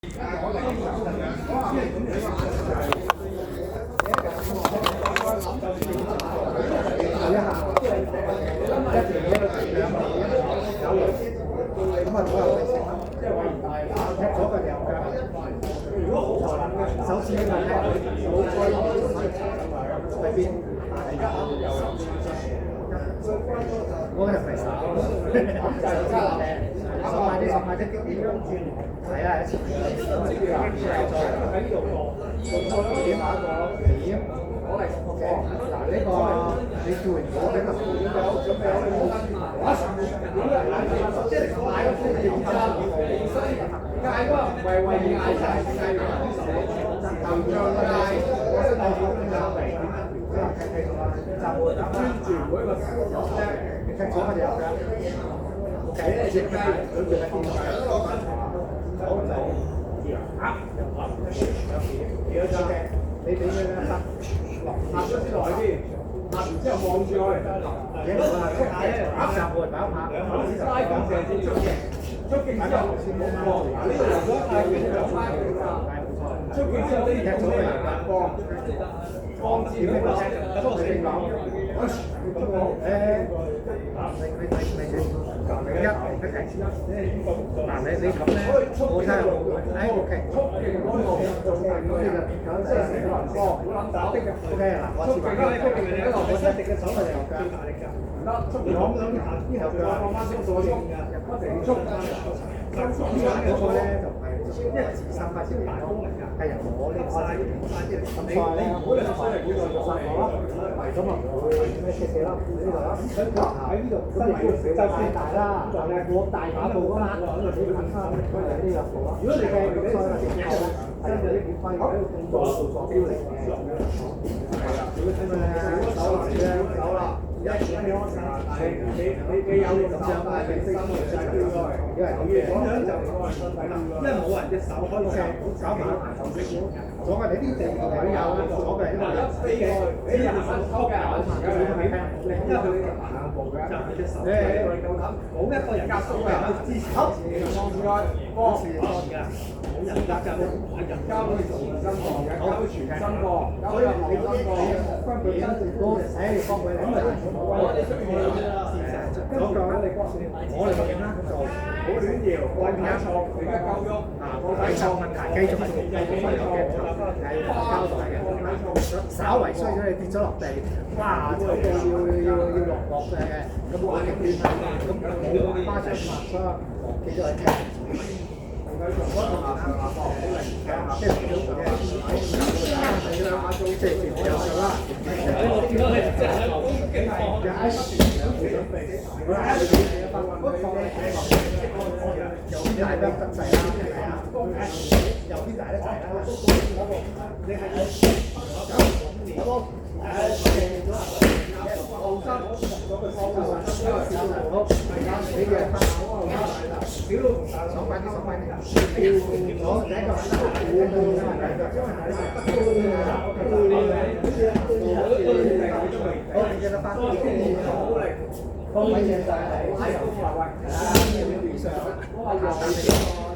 首次呢個咧，喺邊？我又係手快啲，手快啲，係啊，喺呢度點打個點？OK，嗱呢個你做完咗呢個準備即係買個風險嗌嗰個為嗌晒頭像嗌，我真係好有味。就專注每一個時候啫，你聽講乜嘢㗎？OK，你隻雞準備喺邊度？好就OK，你俾佢咧拍咗先來先，拍完之後望住佢，影佢拍集會擺拍，拉緊射先出鏡，出鏡之後先冇光。呢個如果太遠就拉佢啦，出鏡之後呢踢咗佢陽光。光字呢個速度點講？嗱你咁咧，我睇下OK。OK 嗱，我試下。我一直嘅手係有㗎，講兩下之後腳放翻鬆咗先嘅，不停速。嗰個咧就係1至3發先大功嚟㗎，係由我呢個曬咁快咧，唔好嚟水嚟呢度殺我啦，咁啊咩射啦，呢度啦，喺呢度身體就太大啦，就係我大把步㗎嘛，咁就幾近差，呢啲入步啦。如果你嘅比賽啦，真係啲點揮喺度動作標嚟嘅，係啦，手啦。你有咁樣就係因為冇人隻手可以搞埋頭先，所謂你呢隻係有，所謂因為俾人抽嘅，因為佢行步嘅，就係隻手。冇一個人夾手嘅支持，望住佢，幫持㗎。冇人夾㗎，人交可以全身放，人交全身放，所以你分別多誒幫佢嚟。我哋出面嗰個我哋點啦？就好亂搖，我而家錯，而家交喐，第三問題繼續分享嘅係交代嘅，稍為衰咗你跌咗落地，哇！走到要落嘅，咁我極端係咁冇花槍抹傷，忘記咗去踢。即係變咗啦。我見到你真係好勁有大得滯啦，係啊，有啲大得滯啦。你係手快啲，手快啲，我第一個好，你記得翻。方位嘅就係喺油上位，地上，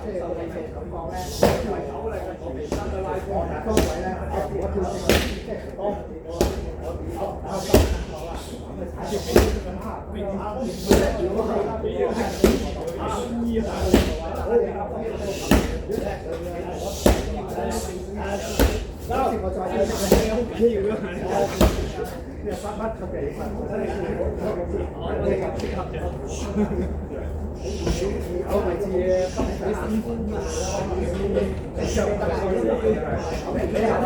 即係我哋咁講咧，為手力嘅前身嘅拉波，但係方位咧，我跳即係多我位置喺新歡啊！你下得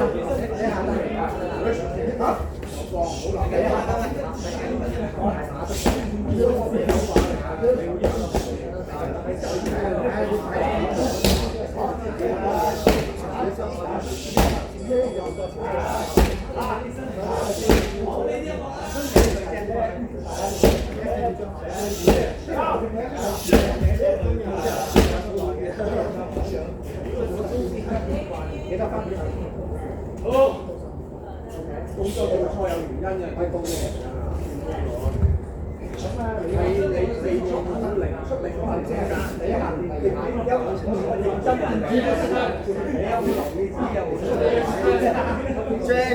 啊！放好難嘅，我係打好。工作做錯有原因嘅，唔係工嘅。追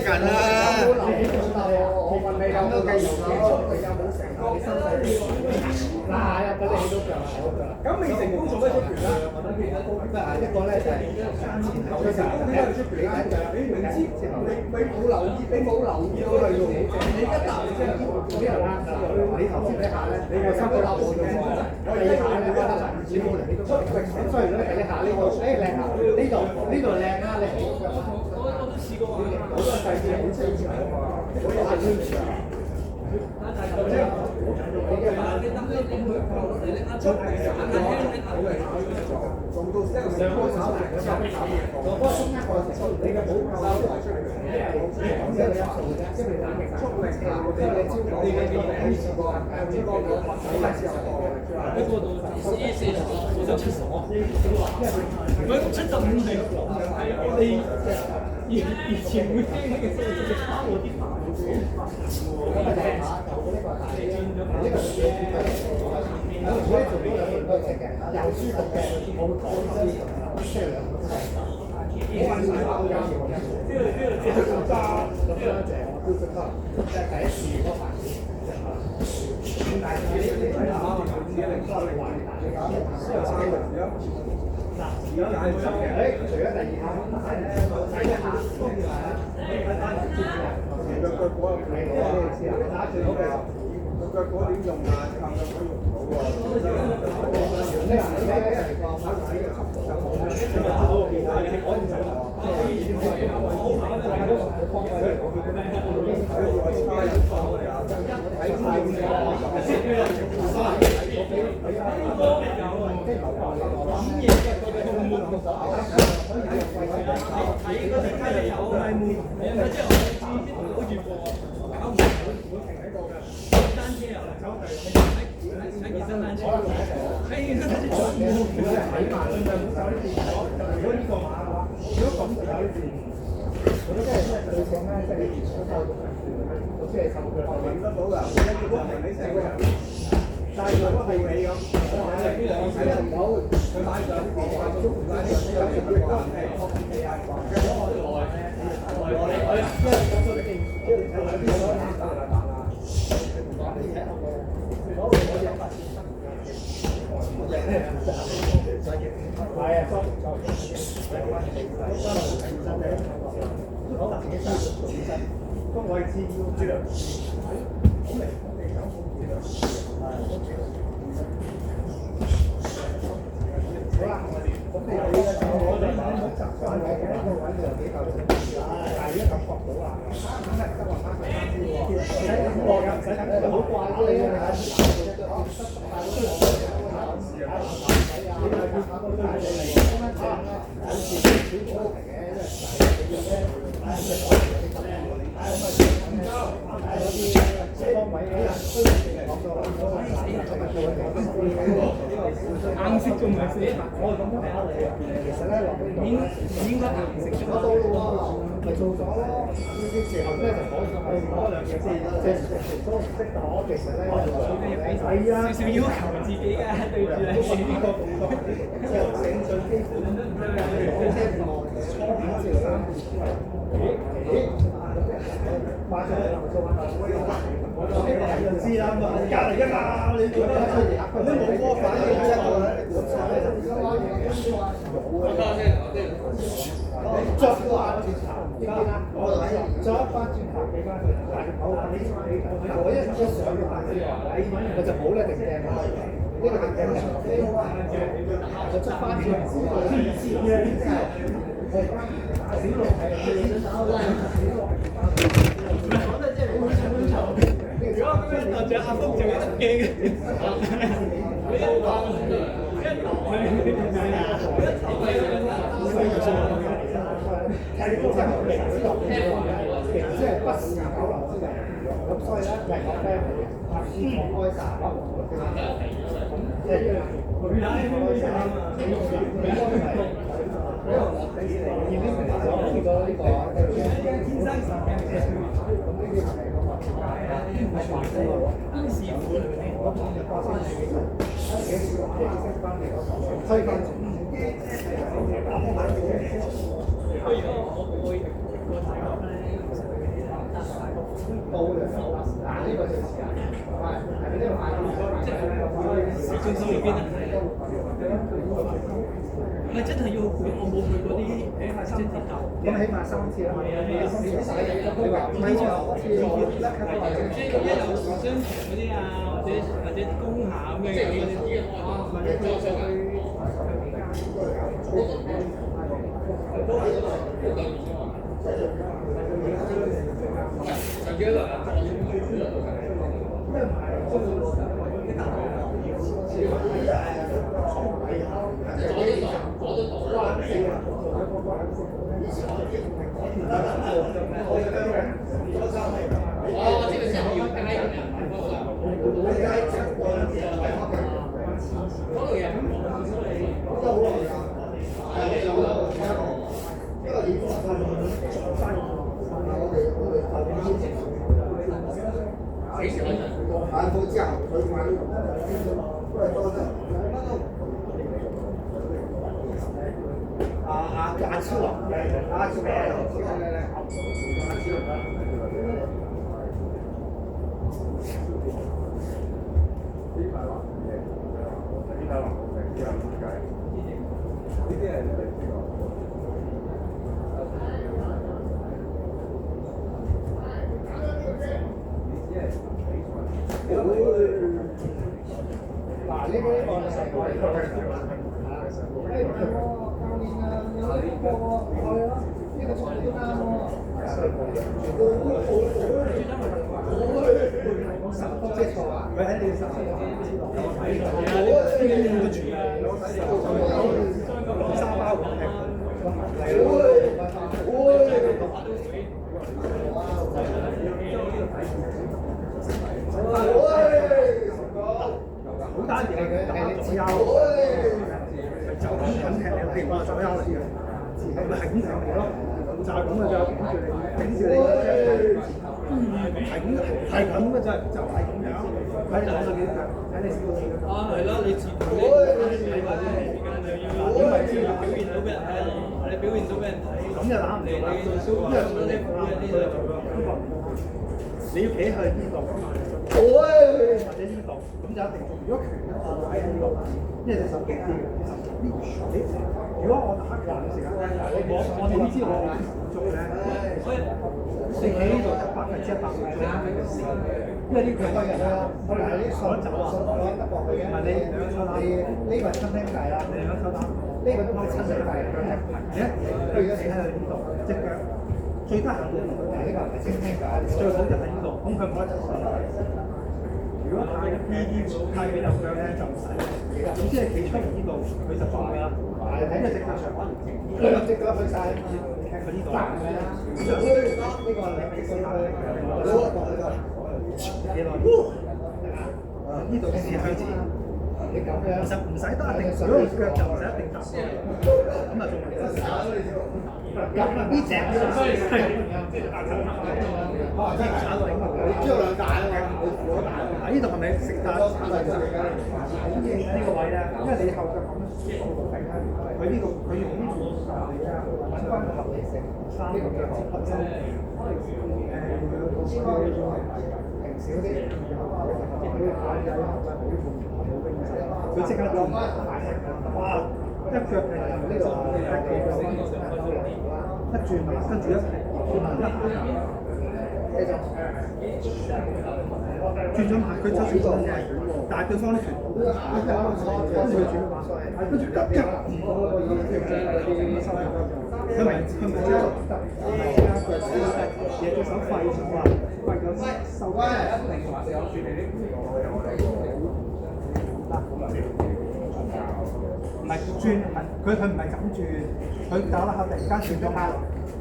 緊啦！我問你有冇計時嘅速度有冇成個身體嗱入到你都腳咁未成功做咩出拳啦？一個咧就係前後嘅時候，你出拳啦，你明知你冇留意，你冇留意到佢用，你一啖即係啲人啦，你頭先一下咧，你個心都嬲我咗喎，第二下咧覺得難唔少冇嚟，你都出拳，咁所以咧第一下呢個誒靚啊，呢度靚啊，你我都試過啊，好多細節好清楚啊嘛，好有下清楚啊。以前會聽呢個聲，就差我啲煩又舒服嘅，冇講啲即係兩個都係。我話曬我有時咁樣就都識得，即係第一次嗰環節。但係呢啲係啱啱自己嚟翻嚟玩，嗱，而家係除咗第二下，第一下當然係腳腳果又睇到啊！打最好嘅腳果點用啊？靠腳果用唔到喎。呢個係個跑仔嘅速度就好啦。但係如果係你咁，我睇唔到佢買上好啦，咁你我就習慣嘅一個位就幾夠，但係而家感覺到啦，啱係得話啱係啱啲喎，唔使等我㗎，唔使等我，好怪你啊！硬食仲唔係死？我係咁樣考慮啊。其實咧，落邊度應該硬食做得到咯喎，咪做咗咯。呢啲時候咧就講嗰兩樣先，即係都唔識攞。其實咧，係啊，少少要求自己嘅對住你呢個動作，即係整最基本，即係初點至3點。快咗做運動，我就知啦嘛，隔離㗎嘛，你做咩你冇嗰個反應一個咧，再翻轉頭，記唔記得？再翻轉頭俾翻佢，好，我一上嘅反應，我就冇咧定正啦，呢個定正嘅，就出翻轉頭，小路係如果咁樣就阿峰就一驚嘅，即係不時有流之嘅，咁所以咧人個 friend 拍師放開曬，即係佢開曬，已經明白咗呢個天生神嘅，咁呢啲係邊師傅？推翻住。到嘅，呢個最遲啊！市中心裏邊啊，唔係真係要去，我冇去過啲即係鐵塔。咁起碼3次啦。你話唔係喎，即係一有商場嗰啲啊，或者工廈咁樣嗰啲。阿超啊！阿超咩？嗱，呢即係錯啊！佢喺你手上睇到，呢個全沙包嚟好單調嘅，係你左右，就咁踢你，係話左右嚟嘅，係咪係咁踢你咯？就係咁嘅啫，頂住你，係咁嘅啫，就係咁樣。睇你攞到幾多？睇你試過幾多？啊，係咯，你自己你話啲時間就要，點為之要表現到俾人睇啊？你表現到俾人睇，咁就攬唔到啦。你要企去呢度，或者呢度，咁就一定。如果拳喺呢度，因為隻手勁啲嘅，如果我打拳嘅時間，我點知我做咧？你企呢度就100%因為呢個威人啦，我哋係啲想走啊，得落去嘅。唔係你兩抽打，呢個係親兄弟啦，你兩抽打，呢個都係親兄弟。佢而家企喺呢度，隻腳最得閒嘅呢個係親兄弟，最好就喺呢度，咁佢冇得走上嚟。如果太太俾入腳咧，就唔使。總之係企出嚟呢度，佢就放㗎啦。睇佢隻腳長，佢兩隻腳去晒。佢呢度啦，呢個你俾佢啦，呢度試向前，你咁樣其實唔使得一定，如果腳就唔使一定踏，咁啊仲唔得？咁啊呢隻哇！真係打到你招兩大啊嘛！啊呢度係咪食得？呢個位咧，因為你後腳咁佢呢個佢用呢個揾翻個合理性，三個嘅合質，平少啲，佢即刻轉，哇！一腳係呢度一轉埋，跟住一轉咗埋，佢側轉咗嘅，但係對方咧，跟住佢轉咗馬，跟住一佢咪知道嘢隻手廢咗啊！廢咗收唔係轉，佢唔係咁轉，佢打得下突然間轉咗馬，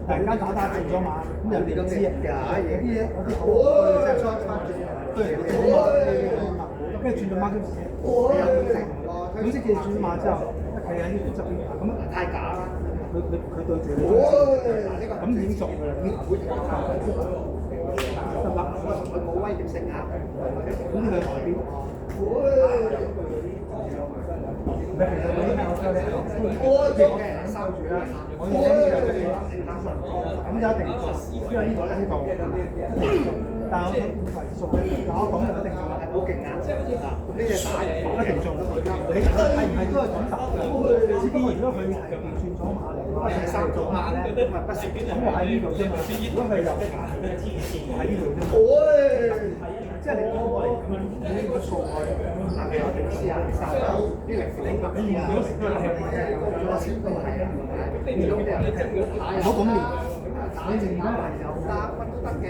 突然間打轉咗馬，咁人哋都知啊！有啲嘢我啲好，即係對人哋轉馬，跟住轉咗馬嗰時，咁即係轉咗馬之後，一企喺呢邊側邊，咁太假啦！佢對住你，咁已經中㗎啦，已經會得啦，佢冇威脅性啊！咁佢外邊。唔係，其實我已經有教你譬如我嘅人收住啦，我已經有佢哋咁就一定做，因為呢個呢度。但係我做嘅，嗱我講就一定做係好勁啊！呢隻打一定做，你係唔係都係咁答嘅？只不過如果佢係調轉咗馬嚟，或者收咗馬咧，咁咪不適。咁我喺呢度啫嘛。如果佢又喺呢度啫嘛。即係你講我哋呢個數學，但係我哋試下你收呢零你練咗成都係有少少係啊。唔好咁練。你練得埋又得，乜都得嘅。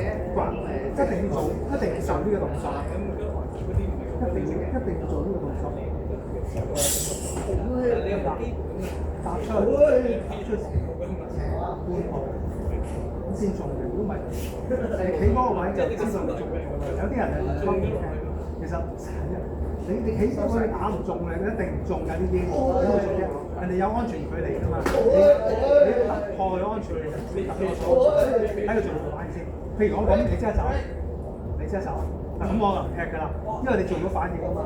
一定要做，一定要受呢個動作。一定要做呢個動作。踏出去，半步咁先做嘅。如果唔係，企嗰個位就知道唔做。有啲人係唔抽嘅，其實你起嗰個打唔中嘅，你一定唔中㗎呢啲。點會做啫？人哋有安全距離㗎嘛。你突破佢安全距離，你突破咗，喺度做個反應先。譬如我咁，你即刻走，你即刻走。咁我就唔踢㗎啦，因為你做咗反應啊嘛。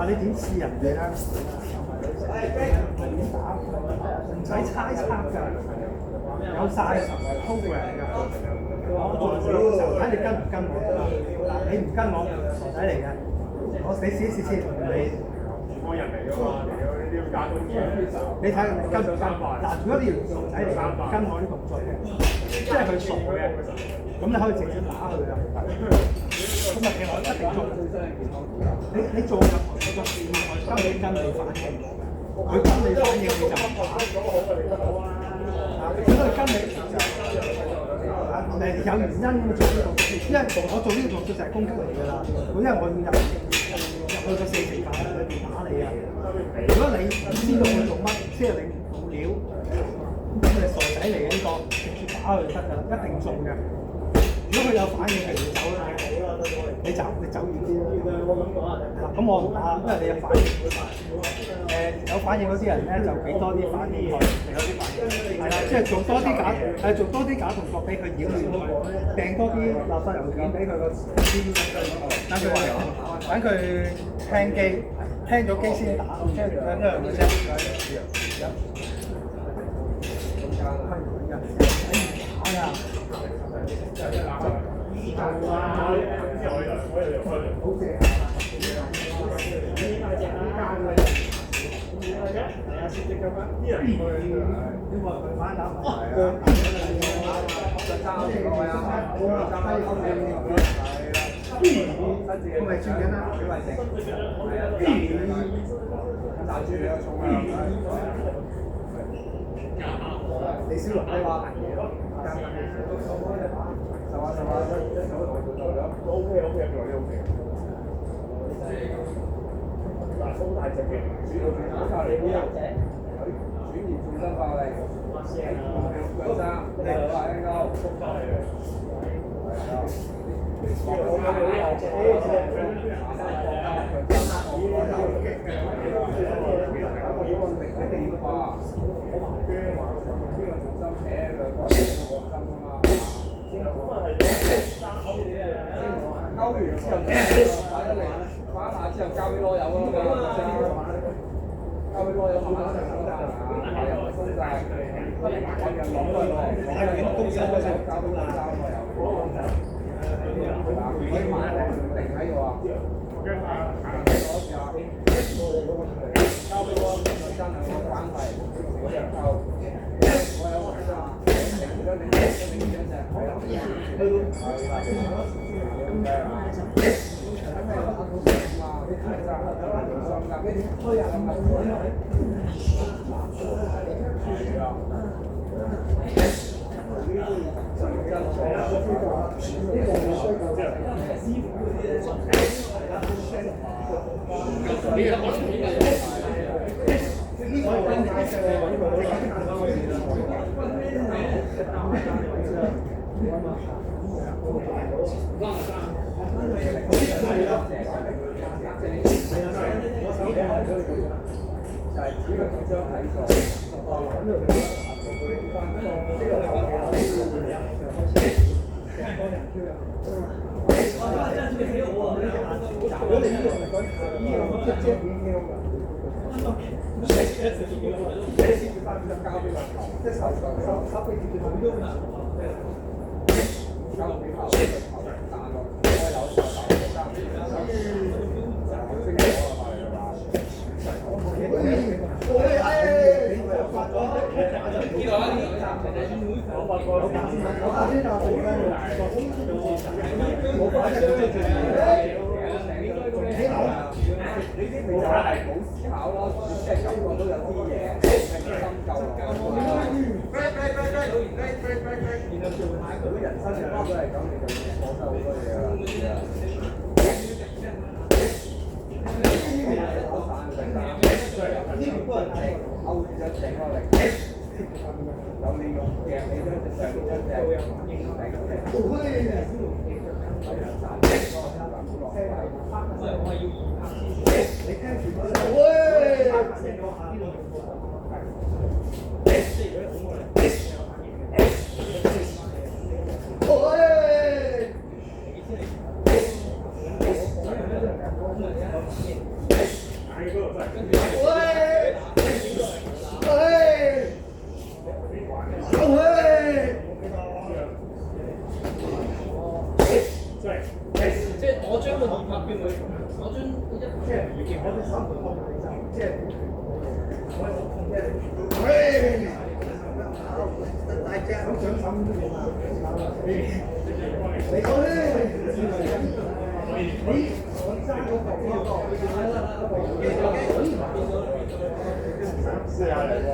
你點試人哋咧？點打？唔使猜測㗎，有晒 program 㗎。我做嘅時候睇你跟唔跟我㗎啦。你唔跟我，傻仔嚟嘅。你試一試先，個人嚟㗎嘛，呢啲要加工嘅。你睇跟唔跟？嗱，如果你條傻仔嚟跟我啲動作嘅，即係佢傻嘅，咁你可以直接打佢啦。咁啊，其實一定做。你做任何動作，跟你反應，佢跟你反應你就唔打。如果佢跟你就有原因咁做呢個動作，因為我做呢個動作就係攻擊嚟㗎啦。因為我要入去個4乘8裏邊打你啊！如果你唔知道佢做乜，即係你唔到料，咁你傻仔嚟嘅呢個，直接打佢就得㗎啦，一定中嘅。如果佢有反應，譬如你走啦，你走遠啲啦。咁我唔打，因為你有反應。有反應嗰啲人咧，就俾多啲反應佢，有啲反應。係啦，即係做多啲假動作俾佢擾亂佢，掟多啲垃圾郵件俾佢個等佢聽機，聽咗機先打，聽完一樣嘅啫。係啊。李小龍呢話嗱，高大隻嘅，主要靠你呢樣嘢，轉移重心發力，腳踭，你快啲高，勾完之後，反下之後交俾攞友咯，交俾攞友慢慢食啦，又唔鬆曬，我又攞佢喎，太遠公司嗰陣交俾攞友又，可以慢定喺度啊，交俾我真係我關係，我又夠，我有揾啊，停咗你隻，係啦，如果你呢個嚟講，呢個即係點嘅㗎？交俾佢，即係手臂接住佢都難。交俾佢，打落，開有手打，冇思考咯，即係感覺都有啲嘢，深究如果人生上都係咁，你就錯失好多嘢啦。呢個都係勾住一整開嚟，有利用嘅，你都係上一你聽住即係我將個二拍變為，我將即係已經開始三個方向即係大隻好想諗你講咧，你我爭嗰個試下嚟喎。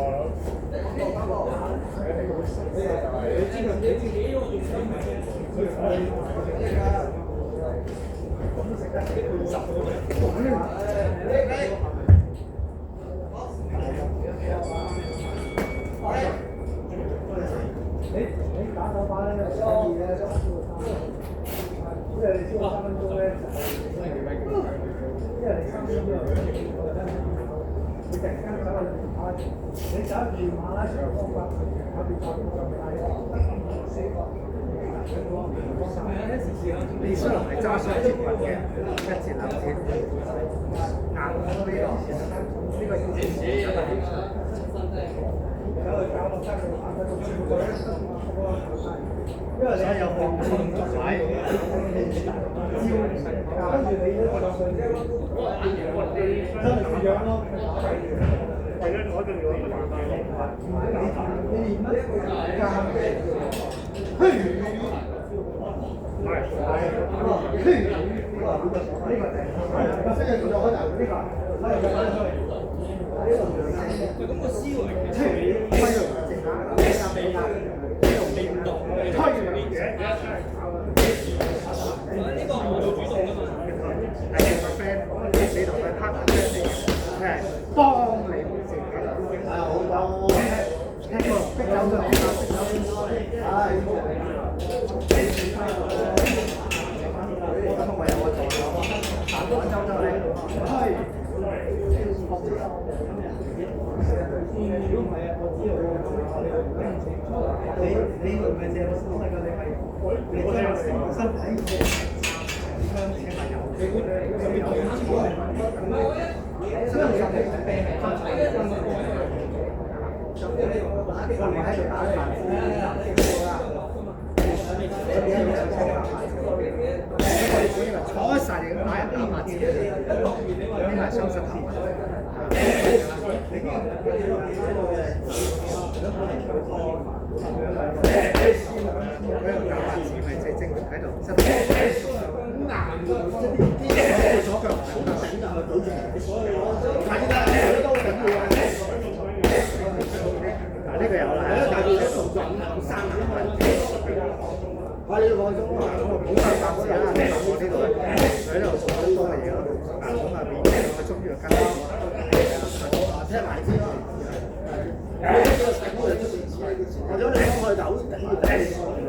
你打手法咧，可以嘅，因為你超過3分鐘咧，因為你3分鐘你突然間走去練馬拉松，你走去練馬拉松嘅方法，我哋講咁大你雖然係揸雙節棍嘅，一節兩節，硬呢個要支持真係。因為你有放鬆狀態，跟住你都上真係樣咯。係咧，我仲要你練乜？嘿，咁個思維呢個係做主動㗎嘛？係個 friend，你同佢 partner 佢係幫你成㗎。係好幫。聽過逼走咗你啦，逼走係。咁我有個助手，行咗走咗你。係。如果唔係啊，我知道你唔係淨係手勢㗎，你係成個身體點樣請朋友？所以你入嚟係病嚟㗎。我哋喺度打飯坐晒你咁打人打麻子，呢個係雙身體。打麻子咪即係證明喺度真係硬㗎，左腳唔得，嗱呢個有啦，但係呢個動作唔生嘅問題。我哋放鬆啊，我冇辦法試下，我呢度喺度做好多嘅嘢咯。嗱，咁啊變咗我終於又跟踢埋先咯。我咗你去就好頂住。